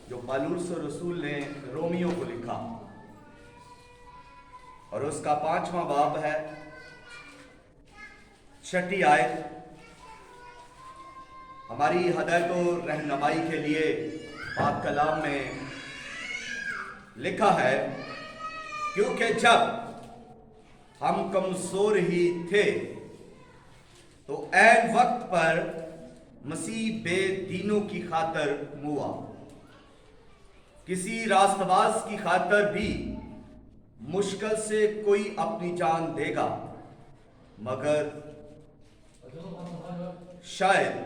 जो पौलुस रसूल ने रोमियो को लिखा, और उसका 5वां बाब है, 6ठी आयत। हमारी हिदायत और रहनुमाई के लिए पाक कलाम में लिखा है, क्योंकि जब हम कमजोर ही थे तो ऐन वक्त पर मसीह बेदीनों की खातर मुआ। किसी रास्तबाज की खातर भी मुश्किल से कोई अपनी जान देगा, मगर शायद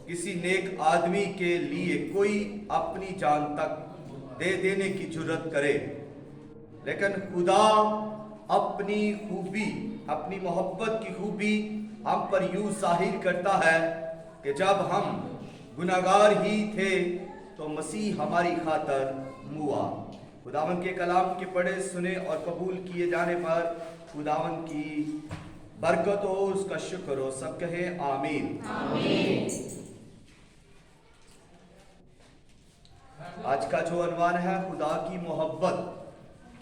किसी नेक आदमी के लिए कोई अपनी जान तक दे देने की जुर्रत करे। लेकिन खुदा अपनी खूबी, अपनी मोहब्बत की खूबी हम पर यूं जाहिर करता है कि जब हम गुनाहगार ही थे तो मसीह हमारी खातर मुआ। खुदावन के कलाम के पढ़े, सुने और कबूल किए जाने पर खुदावन की बरकत हो, उसका शुक्र हो। सब कहें आमीन। आमीन। आज का जो अनवान है, खुदा की मोहब्बत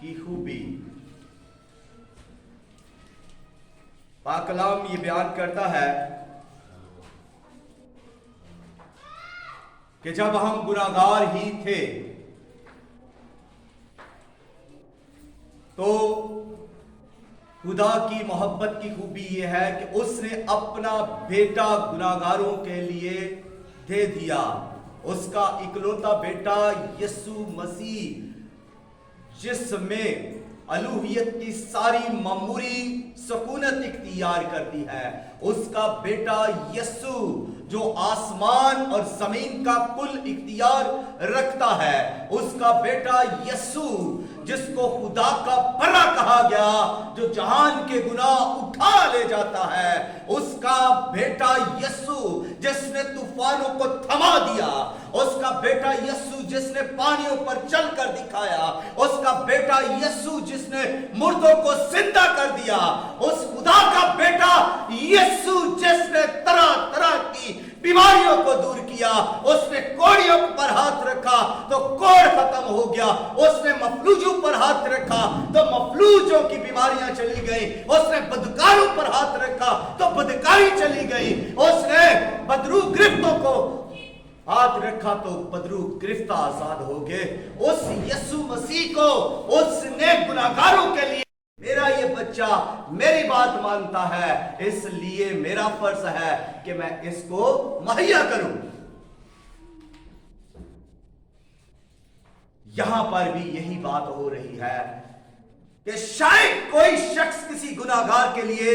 की खूबी। पाक कलाम ये बयान करता है कि जब हम गुनाहगार ही थे तो खुदा की मोहब्बत की खूबी यह है कि उसने अपना बेटा गुनाहगारों के लिए दे दिया। उसका इकलौता बेटा यीशु मसीह, जिसमें अलूहियत की सारी मामूरी सुकूनत इख्तियार करती है, उसका बेटा यीशु जो आसमान और जमीन का कुल इख्तियार रखता है, उसका बेटा यीशु जिसको खुदा का बड़ा कहा गया, जो जहान के गुनाह उठा ले जाता है, उसका बेटा यीशु जिसने तूफानों को थमा दिया, उसका बेटा यीशु जिसने पानियों पर चलकर दिखाया, उसका बेटा यीशु जिसने मुर्दों को जिंदा कर दिया, उस खुदा का बेटा यीशु जिसने तरह तरह की बीमारियों को दूर किया। उसने कोड़ियों पर हाथ रखा तो कोड़ खत्म हो गया, उसने मफलूजों पर हाथ रखा तो मफलूजों की बीमारियां चली गई, उसने बदकारों पर हाथ रखा तो बदकारी चली गई, उसने बदरू गिरफ्तों को हाथ रखा तो बदरू गिरफ्त आजाद हो गए। उस यीशु मसीह को उसने गुनाहगारों के लिए, मेरा ये बच्चा मेरी बात मानता है, इसलिए मेरा फर्ज है कि मैं इसको मुहैया करूं। यहां पर भी यही बात हो रही है कि शायद कोई शख्स किसी गुनाहगार के लिए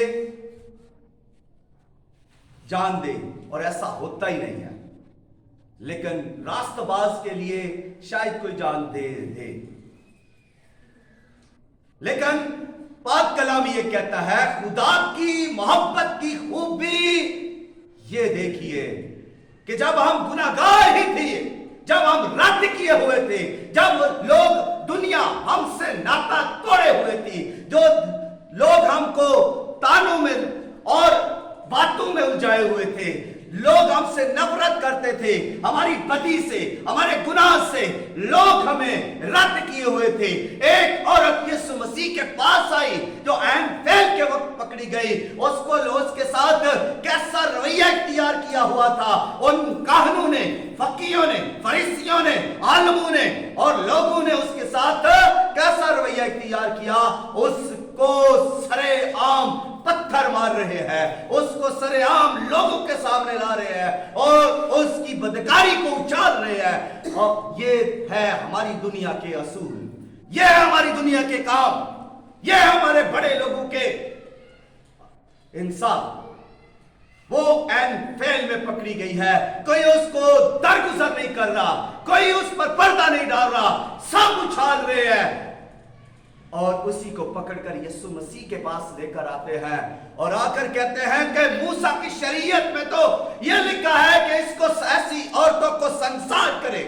जान दे, और ऐसा होता ही नहीं है, लेकिन रास्तबाज के लिए शायद कोई जान दे दे। लेकिन पाक कलाम ये कहता है, खुदा की मोहब्बत की खूबी ये देखिए कि जब हम गुनाहगार ही थे, जब हम रद्द किए हुए थे, जब लोग, दुनिया हमसे नाता तोड़े हुए थी, जो लोग हमको तानों में और बातों में उलझाए हुए थे, लोग हमसे नफरत करते थे, हमारी बदी से, हमारे गुनाह से लोग हमें रद्द किए हुए थे। एक औरत यीशु मसीह के पास आई जो ऐन फेल के वक्त पकड़ी गई, उसको उसके साथ कैसा रवैया इख्तियार किया हुआ था। उन काहनों ने, फकीयों ने, फरीसियों ने, आलमों ने और लोगों ने उसके साथ कैसा रवैया इख्तियार किया। उसको सरेआम पत्थर मार रहे हैं, उसको सरेआम लोगों के सामने ला रहे हैं और उसकी बदकारी को उछाल रहे हैं। और ये है हमारी दुनिया के असूल, ये है हमारी दुनिया के काम, ये है हमारे बड़े लोगों के इंसाफ। वो एन फेल में पकड़ी गई है, कोई उसको दरगुजर नहीं कर रहा, कोई उस पर पर्दा नहीं डाल रहा, सब उछाल रहे हैं और उसी को पकड़कर यीशु मसीह के पास लेकर आते हैं और आकर कहते हैं कि मूसा की शरीयत में तो यह लिखा है कि इसको ऐसी औरतों को संसार करे,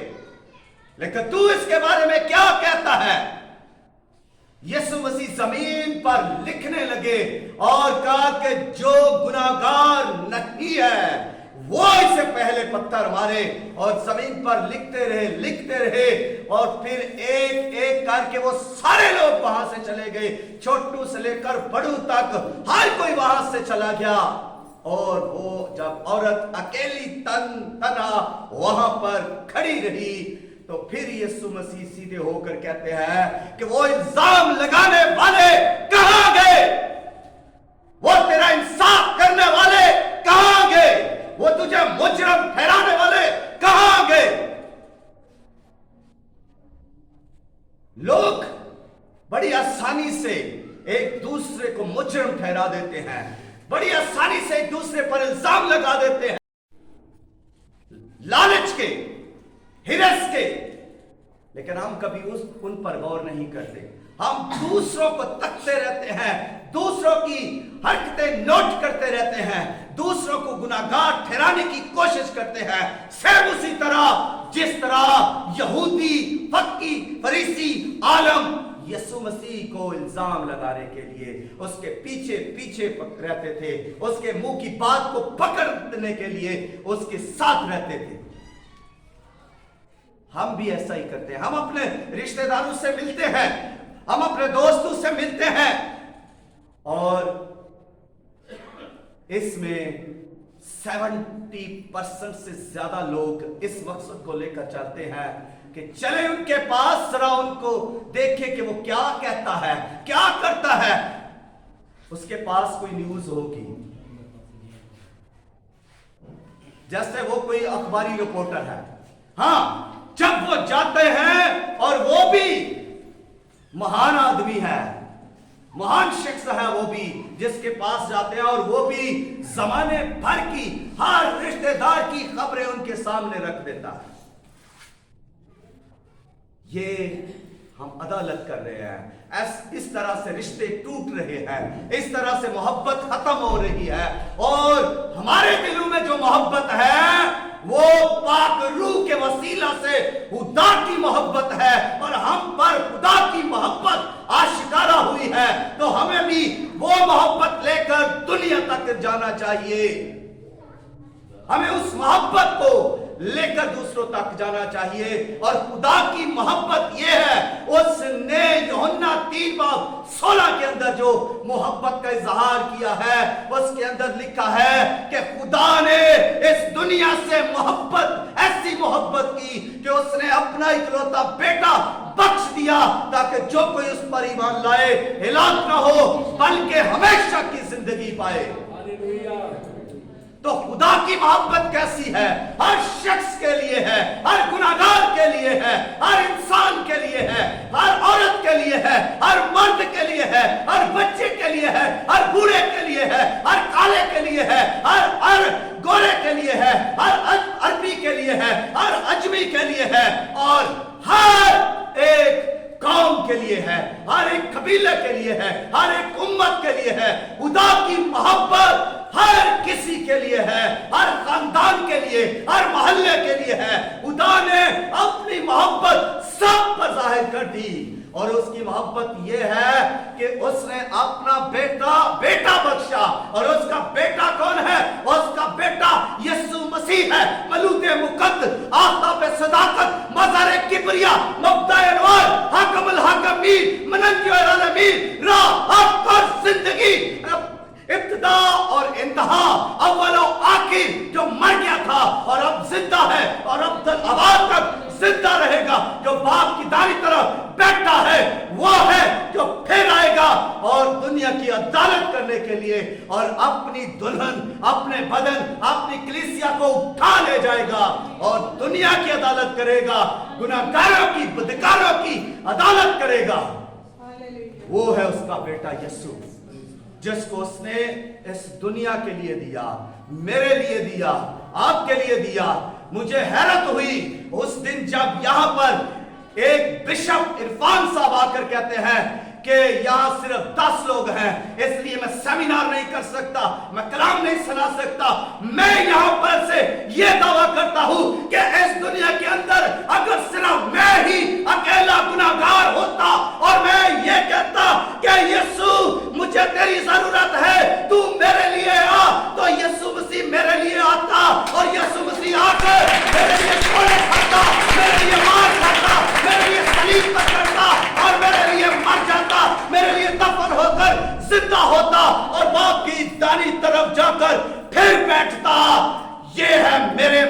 लेकिन तू इसके बारे में क्या कहता है। यीशु मसीह जमीन पर लिखने लगे और कहा कि जो गुनाहगार नहीं है वो इससे पहले पत्थर मारे और जमीन पर लिखते रहे और फिर एक एक करके वो सारे लोग वहां से चले गए, छोटू से लेकर बड़ू तक हर कोई वहां से चला गया। और वो जब औरत अकेली तन्हा वहां पर खड़ी रही तो फिर यीशु मसीह सीधे होकर कहते हैं कि वो इल्जाम लगाने वाले कहां गए, वो तेरा इंसाफ करने वाले कहां गए, वो तुझे मुजरम ठहराने वाले कहां गए। लोग बड़ी आसानी से एक दूसरे को मुजरम ठहरा देते हैं, बड़ी आसानी से एक दूसरे पर इल्जाम लगा देते हैं, लालच के, हिरस के, लेकिन हम कभी उन पर गौर नहीं करते। हम दूसरों को तकते रहते हैं, दूसरों की हरकतें नोट करते रहते हैं, दूसरों को गुनाहगार ठहराने की कोशिश करते हैं। सेम उसी तरह जिस तरह यहूदी, फक्की, फरीसी, आलम यीशु मसीह को इल्जाम लगाने के लिए उसके पीछे पीछे रहते थे, उसके मुंह की बात को पकड़ने के लिए उसके साथ रहते थे। हम भी ऐसा ही करते हैं। हम अपने रिश्तेदारों से मिलते हैं, हम अपने दोस्तों से मिलते हैं और इसमें 70% से ज्यादा लोग इस मकसद को लेकर चलते हैं कि चले उनके पास, जरा उनको देखें कि वो क्या कहता है, क्या करता है। उसके पास कोई न्यूज होगी, जैसे वो कोई अखबारी रिपोर्टर है। हाँ, जब वो जाते हैं और वो भी महान आदमी है, महान शख्स है, वो भी जिसके पास जाते हैं और वो भी जमाने भर की हर रिश्तेदार की खबरें उनके सामने रख देता है। ये हम अदालत कर रहे हैं, इस तरह से रिश्ते टूट रहे हैं, इस तरह से मोहब्बत खत्म हो रही है। और हमारे दिलों में जो मोहब्बत है वो पाक रूह के वसीला से खुदा की मोहब्बत है और हम पर खुदा की मोहब्बत आशिकारा हुई है, तो हमें भी वो मोहब्बत लेकर दुनिया तक जाना चाहिए। हमें उस मोहब्बत को लेकर दूसरों तक जाना चाहिए। और खुदा की मोहब्बत ये है, उसने यूहन्ना 3:16 के अंदर जो मोहब्बत का इजहार किया है, उसके अंदर लिखा है कि खुदा ने इस दुनिया से मोहब्बत, ऐसी मोहब्बत की कि उसने अपना इकलौता बेटा बख्श दिया ताकि जो कोई उस पर ईमान लाए हिलाक ना हो बल्कि हमेशा की जिंदगी पाए। तो खुदा की मोहब्बत कैसी है? हर शख्स के लिए है, हर गुनाहगार के लिए है, हर इंसान के लिए है, हर औरत के लिए है, हर मर्द के लिए है, हर बच्चे के लिए है, हर बूढ़े के लिए है, हर काले के लिए है, हर गोरे के लिए है, हर अरबी के लिए है, हर अजमी के लिए है और हर एक कौम के लिए है, हर एक कबीले के लिए है, हर एक उम्मत के लिए है। खुदा की मोहब्बत हर किसी के लिए है, हर खानदान के लिए, हर मोहल्ले के लिए है। खुदा ने अपनी मोहब्बत सब पर जाहिर कर दी और उसकी मोहब्बत यह है कि उसने अपना बेटा बख्शा। और उसका बेटा कौन है? उसका बेटा यीशु मसीह है। मलूके मुकद्दस, आफताब सदाकत, मज़ार किबरिया, मब्दा अनवार, हाकमुल हाकमीन, मनंजर अलमीन, राह हक और जिंदगी, इब्तिदा और इंतहा, अव्वल और आखिर, जो मर गया था और अब जिंदा है और अब तक आबाद तक जिंदा रहेगा, जो बाप की दाहिनी तरफ बैठा है, वो है जो फिर आएगा और दुनिया की अदालत करने के लिए और अपनी दुल्हन, अपने बदन, अपनी कलीसिया को उठा ले जाएगा और दुनिया की अदालत करेगा, गुनाहगारों की, बदकारों की अदालत करेगा। वो है उसका बेटा यीशु, जिसको उसने इस दुनिया के लिए दिया, मेरे लिए दिया, आपके लिए दिया। मुझे हैरत हुई उस दिन जब यहां पर एक बिशप इरफान साहब आकर कहते हैं कि यहां सिर्फ 10 लोग हैं, इसलिए मैं सेमिनार नहीं कर सकता, मैं कलाम नहीं सुना सकता। मैं यहां पर से यह दावा करता हूं कि इस दुनिया के अंदर अगर सिर्फ मैं ही अकेला गुनाहगार होता और मैं ये कहता कि यीशु मुझे तेरी जरूरत है, तू मेरे लिए आ, तो यीशु मसीह मेरे लिए आता और यीशु मसीह आकर मेरे लिए कोड़े खाता, मेरे लिए मार खाता, मेरे लिए सलीब पर चढ़ता और मेरे लिए मर जाता, मेरे लिए दफन होकर जिंदा होता और बाप की दाहिनी तरफ जाकर फिर बैठता। ये है मेरे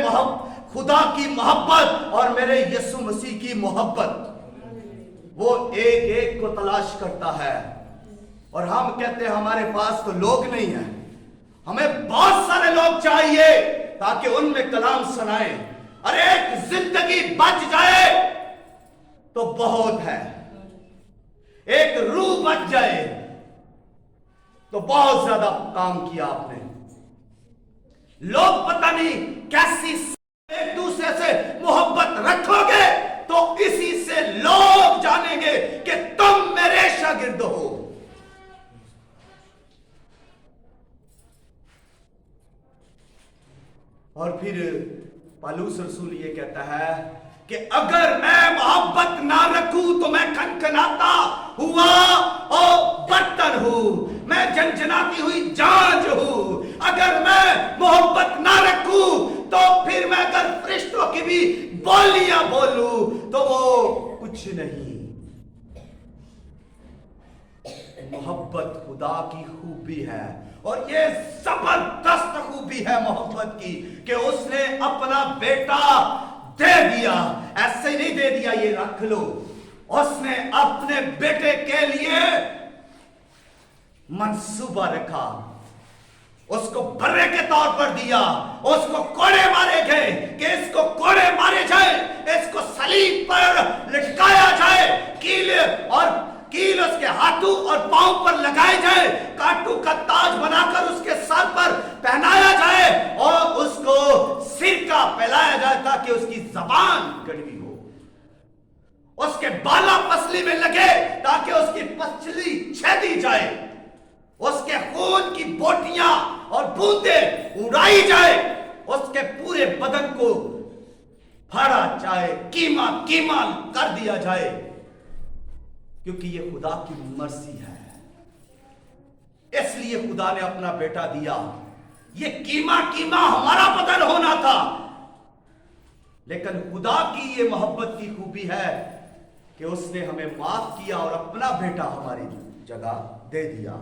खुदा की मोहब्बत और मेरे यीशु मसीह की मोहब्बत। वो एक एक को तलाश करता है और हम कहते हैं हमारे पास तो लोग नहीं है, हमें बहुत सारे लोग चाहिए ताकि उनमें कलाम सुनाए। अरे एक जिंदगी बच जाए तो बहुत है, एक रूह बच जाए तो बहुत ज्यादा काम किया आपने। लोग पता नहीं कैसी एक दूसरे से मोहब्बत रखोगे तो इसी से लोग जानेंगे कि तुम मेरे शागिर्द हो। और फिर पौलुस रसूल ये कहता है कि अगर मैं मोहब्बत ना रखूं तो मैं खनखनाता हुआ और बर्तन हूं, मैं झनझनाती हुई झांझ हूं। अगर मैं मोहब्बत ना रखूं तो फिर मैं अगर फरिश्तों की भी बोलियां बोलूं तो वो कुछ नहीं। मोहब्बत खुदा की खूबी है और ये जबरदस्त खूबी है मोहब्बत की कि उसने अपना बेटा दे दिया। ऐसे नहीं दे दिया ये रख लो, उसने अपने बेटे के लिए मंसूबा रखा, उसको बर्रे के तौर पर दिया, उसको कोड़े मारे गए कि इसको कोड़े मारे जाए, इसको सलीब पर लटकाया जाए, कील उसके हाथों और पांव पर लगाए जाए, कांटों का ताज बनाकर उसके सर पर पहनाया जाए और उसको सिरका पिलाया जाए ताकि उसकी जबान कड़वी हो, उसके बाला पसली में लगे ताकि उसकी पसली छेदी जाए, उसके खून की बोटियां और बूंदें उड़ाई जाए, उसके पूरे बदन को फाड़ा जाए, कीमा कीमा कर दिया जाए, क्योंकि ये खुदा की मर्जी है। इसलिए खुदा ने अपना बेटा दिया। ये कीमा कीमा हमारा बदन होना था, लेकिन खुदा की ये मोहब्बत की खूबी है कि उसने हमें माफ किया और अपना बेटा हमारी जगह दे दिया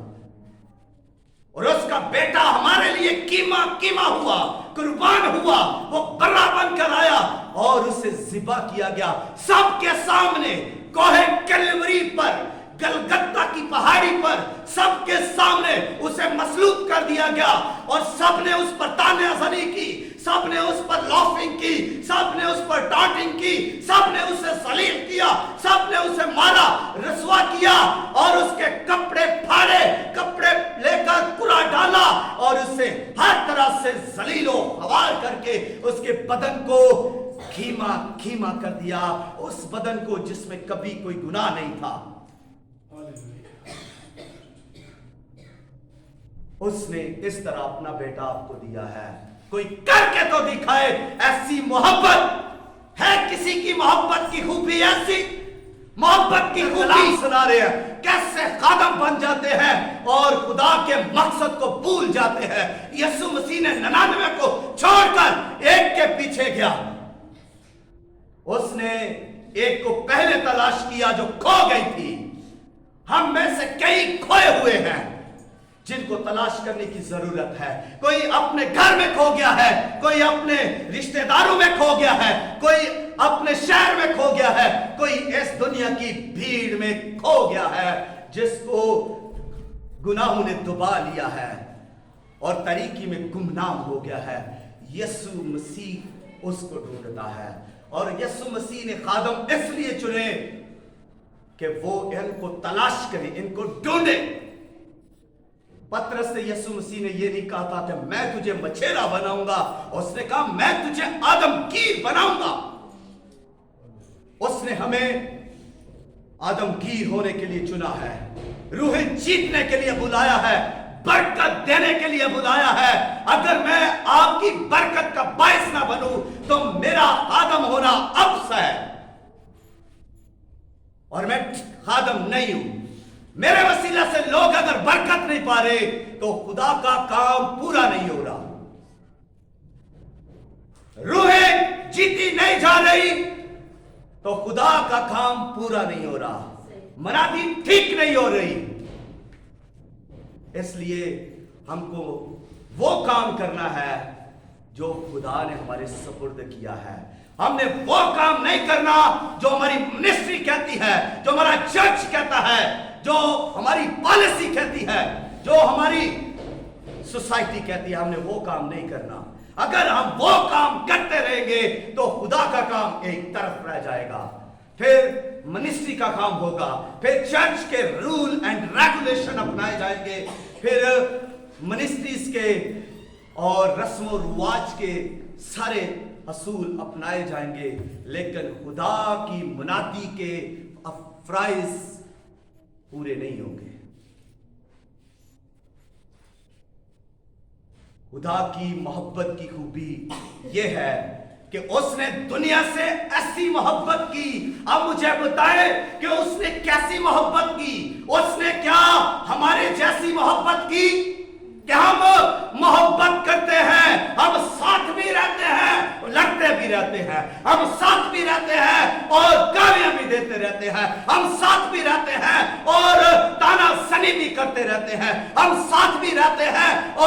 और उसका बेटा हमारे लिए कीमा कीमा हुआ, कुर्बान हुआ, वो बर्रा बनकर आया और उसे ज़िबा किया गया सबके सामने, कोहे कलवरी पर, गलगत्ता की पहाड़ी पर सबके सामने उसे मसलूब कर दिया गया और सबने उस पर तानाज़नी की, सबने उस पर लॉफिंग की, सबने उस पर टाउटिंग की, सबने उसे सलीब किया, सबने उसे मारा, रसवा किया और उसके कपड़े फाड़े, कपड़े लेकर कुरा डाला और उसे हर तरह से जलीलो हवाल करके उसके बदन को खीमा खीमा कर दिया, उस बदन को जिसमें कभी कोई गुनाह नहीं था। उसने इस तरह अपना बेटा आपको दिया है। कोई करके तो दिखाए, ऐसी मोहब्बत है किसी की मोहब्बत की खूबी ऐसी, मोहब्बत की खूबी सुना रहे हैं, कैसे खादम बन जाते हैं और खुदा के मकसद को भूल जाते हैं। यीशु मसीह ने 99 को छोड़कर एक के पीछे गया, उसने एक को पहले तलाश किया जो खो गई थी। हम में से कई खोए हुए हैं जिनको तलाश करने की जरूरत है। कोई अपने घर में खो गया है, कोई अपने रिश्तेदारों में खो गया है, कोई अपने शहर में खो गया है, कोई इस दुनिया की भीड़ में खो गया है जिसको गुनाहों ने दबा लिया है और तरीकी में गुमनाम हो गया है। यीशु मसीह उसको ढूंढता है और यीशु मसीह ने खादम इसलिए चुने कि वो इनको तलाश करे, इनको ढूंढे। पतरस से यीशु मसीह ने ये नहीं कहा था कि मैं तुझे मछेरा बनाऊंगा, उसने कहा मैं तुझे आदमगीर बनाऊंगा। उसने हमें आदमगीर होने के लिए चुना है, रूह जीतने के लिए बुलाया है, बरकत देने के लिए बुलाया है। अगर मैं आपकी बरकत का बायस ना बनूं तो मेरा आदम होना अब्स है और मैं खादम नहीं हूं। मेरे वसीला से लोग अगर बरकत नहीं पा रहे तो खुदा का काम पूरा नहीं हो रहा। जीती नहीं जा रही तो खुदा का काम पूरा नहीं हो रहा, मनादी ठीक नहीं हो रही। इसलिए हमको वो काम करना है जो खुदा ने हमारे सुपुर्द किया है। हमने वो काम नहीं करना जो हमारी मिनिस्ट्री कहती है, जो हमारा चर्च कहता है, जो हमारी पॉलिसी कहती है, जो हमारी सोसाइटी कहती है। हमने वो काम नहीं करना। अगर हम वो काम करते रहेंगे तो खुदा का काम एक तरफ रह जाएगा, फिर मिनिस्ट्री का काम होगा, फिर चर्च के रूल एंड रेगुलेशन अपनाए जाएंगे, फिर मिनिस्ट्रीज के और रस्म रिवाज के सारे असूल अपनाए जाएंगे, लेकिन खुदा की मुनादी के अफराइज पूरे नहीं होंगे। खुदा की मोहब्बत की खूबी यह है कि उसने दुनिया से ऐसी मोहब्बत की। अब मुझे बताए कि उसने कैसी मोहब्बत की। उसने क्या हमारे जैसी मोहब्बत की कि हम मोहब्बत करते हैं, हम साथ भी रहते हैं, लड़ते भी रहते हैं, हम साथ भी रहते हैं और गालियां भी देते रहते हैं, हम साथ भी रहते हैं और तानाशाही भी करते रहते हैं, हम साथ भी रहते हैं और